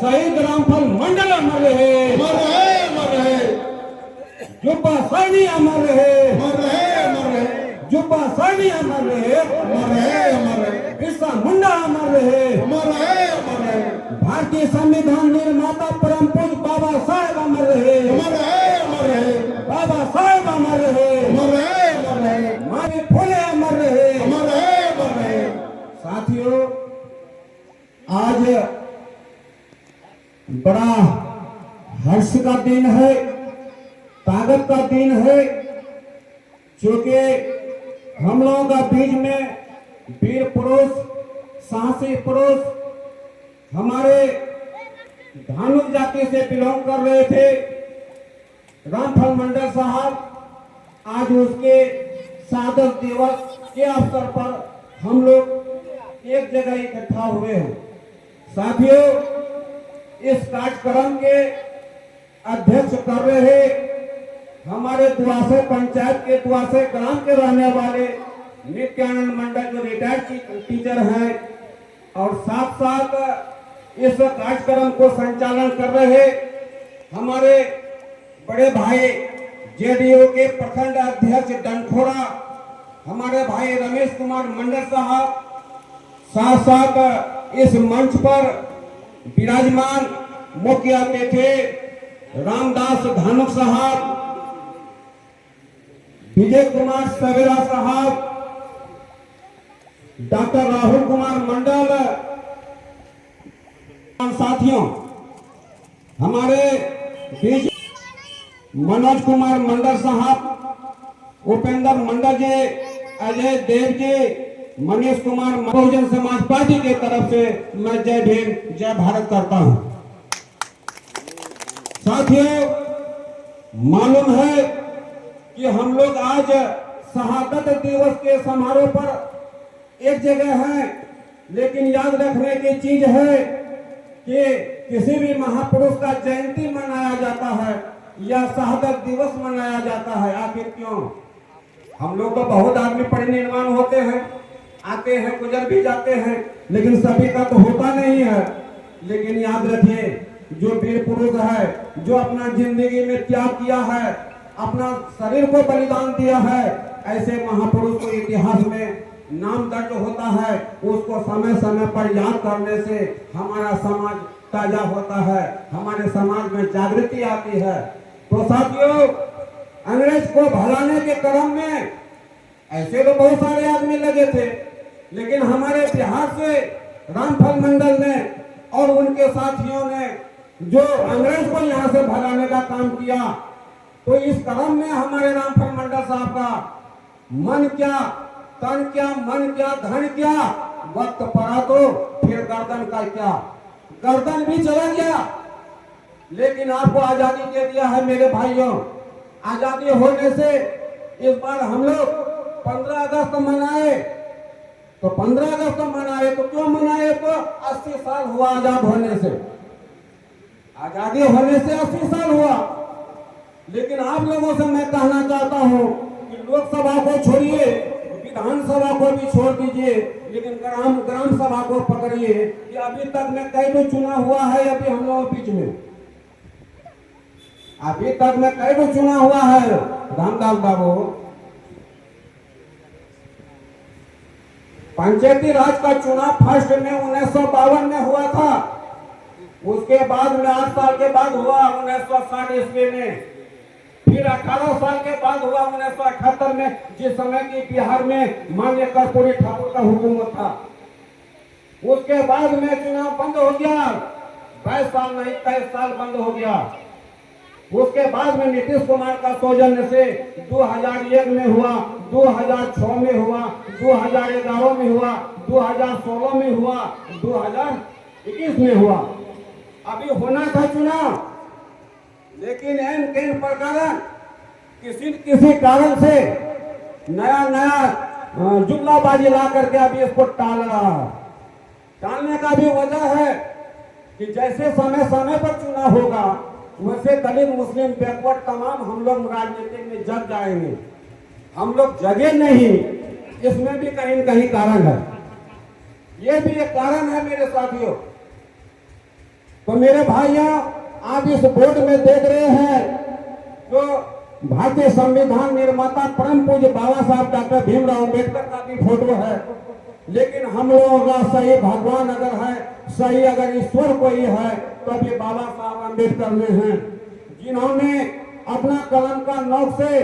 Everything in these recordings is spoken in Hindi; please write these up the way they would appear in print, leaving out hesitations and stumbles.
शहीद रामफल मंडल अमर रहे, अमर रहे, अमर रहे, जुब्बा सैनी अमर रहे, अमर रहे, अमर रहे, जुब्बा सैनी अमर रहे, अमर रहे, अमर रहे, बिरसा मुंडा अमर रहे, अमर रहे, अमर रहे, भारतीय संविधान निर्माता परम पूज्य बाबा साहेब अमर रहे, अमर रहे, अमर रहे, बाबा साहेब अमर रहे, अमर रहे, अमर रहे, महावीर फुले अमर रहे। अमर रहे, अमर रहे। साथियों, आज बड़ा हर्ष का दिन है, ताकत का दिन है, क्योंकि हम लोगों का बीच में वीर पुरुष, साहसी पुरुष, हमारे धानुक जाति से बिलोंग कर रहे थे रामफल मंडल साहब, आज उसके शहादत दिवस के अवसर पर हम लोग एक जगह इकट्ठा हुए हैं। साथियों, इस कार्यक्रम के अध्यक्ष कर रहे हमारे दुआसे पंचायत के दुआसे ग्राम के रहने वाले नित्यानंद मंडल जो रिटायर्ड टीचर हैं, और साथ साथ इस कार्यक्रम को संचालन कर रहे हमारे बड़े भाई जेडीयू के प्रखंड अध्यक्ष डंखोरा हमारे भाई रमेश कुमार मंडल साहब, साथ साथ इस मंच पर विराजमान मुख्य अतिथि रामदास धानुक साहब, विजय कुमार सवेरा साहब, डॉक्टर राहुल कुमार मंडल, साथियों हमारे बीच मनोज कुमार मंडल साहब, उपेंद्र मंडल जी, अजय देव जी, मनीष कुमार, बहुजन समाज पार्टी के तरफ से मैं जय भीम जय भारत करता हूं। साथियों, मालूम है कि हम लोग आज शहादत दिवस के समारोह पर एक जगह हैं, लेकिन याद रखने की चीज है कि किसी भी महापुरुष का जयंती मनाया जाता है या शहादत दिवस मनाया जाता है। आखिर क्यों? हम लोग तो बहुत आदमी परिनिर्वाण होते हैं, आते हैं, गुजर भी जाते हैं, लेकिन सभी का तो होता नहीं है। लेकिन याद रखिए, जो वीर पुरुष है, जो अपना जिंदगी में त्याग किया है, अपना शरीर को बलिदान दिया है, ऐसे महापुरुष को इतिहास में नाम दर्ज होता है। उसको समय समय पर याद करने से हमारा समाज ताजा होता है, हमारे समाज में जागृति आती है। तो साथियों, अंग्रेज को भगाने के क्रम में ऐसे तो बहुत सारे आदमी लगे थे, लेकिन हमारे बिहार से रामफल मंडल ने और उनके साथियों ने जो अंग्रेज को यहाँ से भगाने का काम किया, तो इस क्रम में हमारे रामफल मंडल साहब का मन क्या, तन क्या, मन क्या, धन क्या, वक्त पड़ा तो फिर गर्दन का क्या, गर्दन भी चला गया, लेकिन आपको आजादी दे दिया है मेरे भाइयों। आजादी होने से इस बार हम लोग 15 अगस्त मनाए, तो 15 अगस्त मनाए तो क्यों मनाए? तो 80 साल हुआ आजाद होने से, आजादी होने से 80 साल हुआ। लेकिन आप लोगों से मैं कहना चाहता हूं कि लोकसभा को छोड़िए, विधानसभा को भी छोड़ दीजिए, लेकिन ग्राम सभा को पकड़िए कि अभी तक में कई तो चुनाव हुआ है। अभी हम लोगों के बीच में अभी तक में कई तो चुनाव हुआ है रामदास बाबू। पंचायती राज का चुनाव फर्स्ट में 1952 में हुआ था, उसके बाद में 8 साल के बाद हुआ 1960 ईस्वी में, फिर 18 साल के बाद हुआ 1978 में, जिस समय की बिहार में माननीय कर्पूरी ठाकुर का हुकूमत था। उसके बाद में चुनाव बंद हो गया, 22 साल नहीं 23 साल बंद हो गया। उसके बाद में नीतीश कुमार का सौजन्य से 2001 में हुआ, 2006 में हुआ, 2011 में हुआ, 2016 में हुआ, 2021 में हुआ। अभी होना था चुनाव, लेकिन एन केन प्रकार किसी कारण से नया जुमलाबाजी ला करके अभी इसको टाल रहा है। टालने का भी वजह है कि जैसे समय समय पर चुनाव होगा, वैसे दलित मुस्लिम बैकवर्ड तमाम हम लोग राजनीति में जग जाएंगे। हम लोग जगे नहीं, इसमें भी कहीं न कहीं कारण है, ये भी एक कारण है मेरे साथियों। तो मेरे भाइयों, आप इस बोर्ड में देख रहे हैं जो भारतीय संविधान निर्माता परम पूज्य बाबा साहब डॉक्टर भीमराव अम्बेडकर का भी फोटो है। लेकिन हम लोगों का सही भगवान अगर है, सही अगर ईश्वर कोई है, तो अभी बाबा साहब अम्बेडकर में हैं, जिन्होंने अपना कलम का नोक से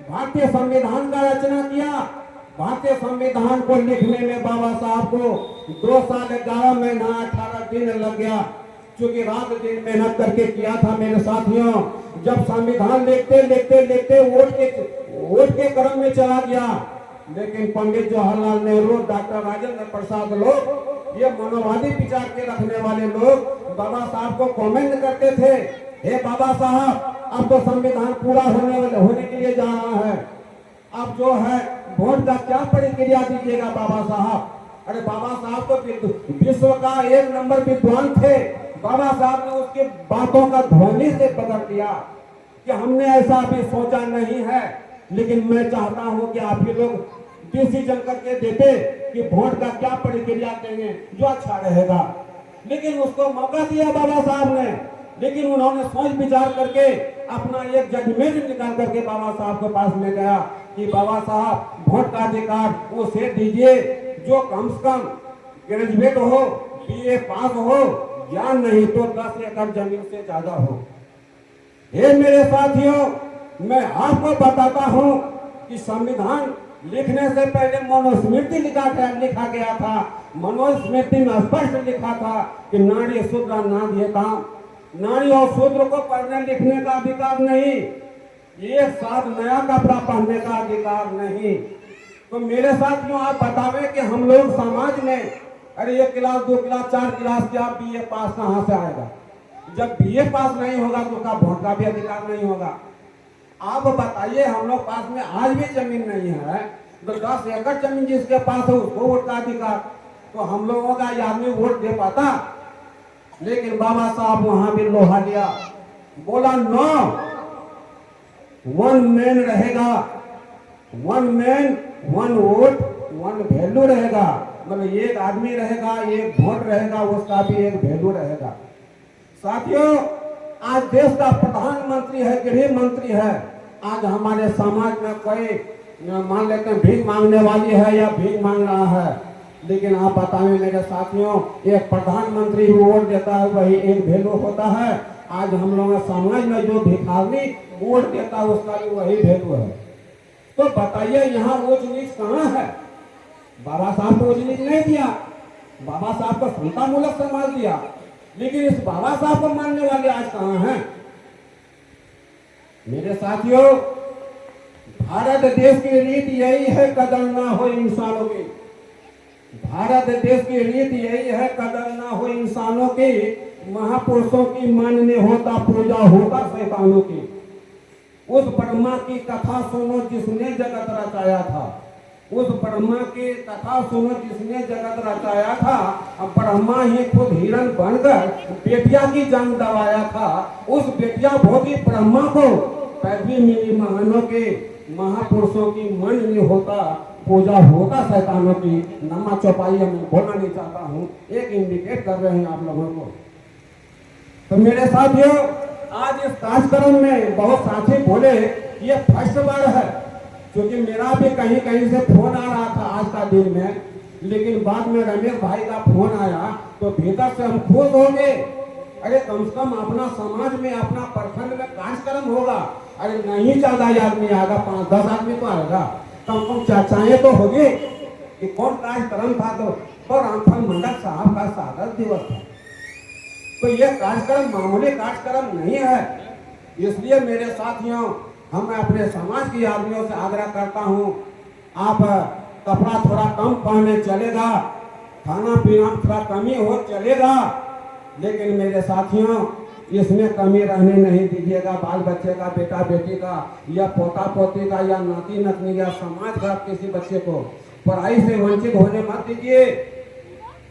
भारतीय संविधान का रचना किया। भारतीय संविधान को लिखने में बाबा साहब को 2 साल 11 महीना 18 दिन लग गया, क्योंकि रात दिन मेहनत करके किया था। मेरे साथियों, जब संविधान लिखते लिखते लिखते वोट के क्रम में चला गया, लेकिन पंडित जवाहरलाल नेहरू, डॉक्टर राजेंद्र प्रसाद लोग, ये मनोवादी विचार के रखने वाले लोग बाबा साहब को कमेंट करते थे, हे बाबा साहब, अब तो संविधान पूरा होने के लिए जा रहा है, अब जो है वोट का क्या प्रक्रिया दीजिएगा बाबा साहब। अरे बाबा साहब तो विश्व का 1 नंबर विद्वान थे। बाबा साहब ने उसकी बातों का ध्वनि से पकड़ दिया कि हमने ऐसा अभी सोचा नहीं है, लेकिन मैं चाहता हूं कि आप ही लोग डिसीजन करके देते कि वोट का क्या प्रक्रिया देंगे जो अच्छा रहेगा। लेकिन उसको मौका दिया बाबा साहब ने, लेकिन उन्होंने सोच विचार करके अपना एक जजमेंट निकाल करके बाबा साहब के पास में गया कि बाबा साहब, वोट का अधिकार उसे दीजिए जो कम से कम ग्रेजुएट हो, बीए पास हो, या नहीं तो 10 एकड़ जमीन से ज्यादा हो। हे मेरे साथियों, मैं आपको बताता हूं कि संविधान लिखने से पहले मनुस्मृति लिखा गया था। मनुस्मृति में स्पष्ट लिखा था कि नारी शूद्र नाध्यताम, नारी और शूद्र को पढ़ने लिखने का अधिकार नहीं, एक साथ नया कपड़ा पहनने का अधिकार नहीं। तो मेरे साथियों, आप बतावे कि हम लोग समाज में, अरे 1 क्लास 2 क्लास 4 क्लास क्या बीए पास कहाँ से आएगा? जब बीए पास नहीं होगा तो का वोट का भी अधिकार नहीं होगा। आप बताइए, हम लोग पास में आज भी जमीन नहीं है, तो 10 एकड़ जमीन जिसके पास है उसको वोट का अधिकार, तो हम लोगों का आदमी वोट दे पाता? लेकिन बाबा साहब वहां भी लोहा लिया, बोला नो, 1 मैन रहेगा, 1 मैन 1 वोट 1 वैल्यू रहेगा। मतलब एक आदमी रहेगा, एक वोट रहेगा, उसका भी एक वैल्यू रहेगा। साथियों, आज देश का प्रधानमंत्री है, गृह मंत्री है, आज हमारे समाज में कोई मान लेते हैं भीख मांगने वाली है या भीख मांग रहा है, लेकिन आप बताएं मेरे साथियों, एक प्रधानमंत्री वोट देता है वही एक वैल्यू होता है। आज हम लोग समाज में जो भिखारी वोट देता है उसका भी वही वैल्यू है। तो बताइए यहाँ ऊंच नीच कहाँ है? बाबा साहब को ऊंच नीच नहीं दिया, बाबा साहब को समतामूलक समाज दिया, लेकिन इस बाबा साहब को मानने वाले आज कहाँ हैं? मेरे साथियों, भारत देश की रीत यही है, कदर ना हो इंसानों की। भारत देश की रीत यही है, कदर ना हो इंसानों की, महापुरुषों की मानने होता, पूजा होता शैतानों की। उस ब्रह्मा की कथा सुनो जिसने जगत रचाया था, उस ब्रह्मा की कथा सुनो जिसने जगत रचाया था। अब ब्रह्मा ही खुद हिरण बनकर बेटिया की जान दबाया था। उस बेटिया भोगी ब्रह्मा को पैरवी मिली महानों के, महापुरुषों की मन नहीं होता, पूजा होता शैतानों की। नमा चौपाई मैं बोलना नहीं चाहता हूँ, एक इंडिकेट कर रहे हैं आप लोगों को। तो मेरे साथियों, आज इस कार्यक्रम में बहुत साथी बोले ये फर्स्ट बार है, क्योंकि मेरा भी कहीं कहीं से फोन आ रहा था आज का दिन में, लेकिन बाद में रमेश भाई का फोन आया तो भीतर से हम खुश हो गए। अरे कम से कम अपना समाज में, अपना प्रखंड में कार्यक्रम होगा। अरे नहीं ज्यादा आदमी आएगा, 5-10 आदमी तो आएगा, कम कम चर्चाएं तो होगी कि कौन कार्यक्रम था। तो रामफल मंडल साहब का स्वागत दिवस था। तो यह कार्यक्रम मामूली कार्यक्रम नहीं है। इसलिए मेरे साथियों, हम अपने समाज के आदमियों से आग्रह करता हूं, आप कपड़ा थोड़ा कम पहने चलेगा, खाना पीना थोड़ा कमी हो चलेगा, लेकिन मेरे साथियों इसमें कमी रहने नहीं दीजिएगा। बाल बच्चे का, बेटा बेटी का, या पोता पोती का, या नाती नतनी, या समाज का किसी बच्चे को पढ़ाई से वंचित होने मत दीजिए।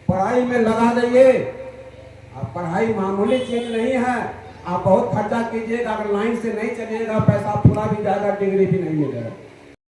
पढ़ाई में लगा दीजिए। अब पढ़ाई मामूली चीज नहीं है, आप बहुत खर्चा कीजिएगा, अगर लाइन से नहीं चलिएगा पैसा पूरा भी जाएगा, डिग्री भी नहीं मिलेगा।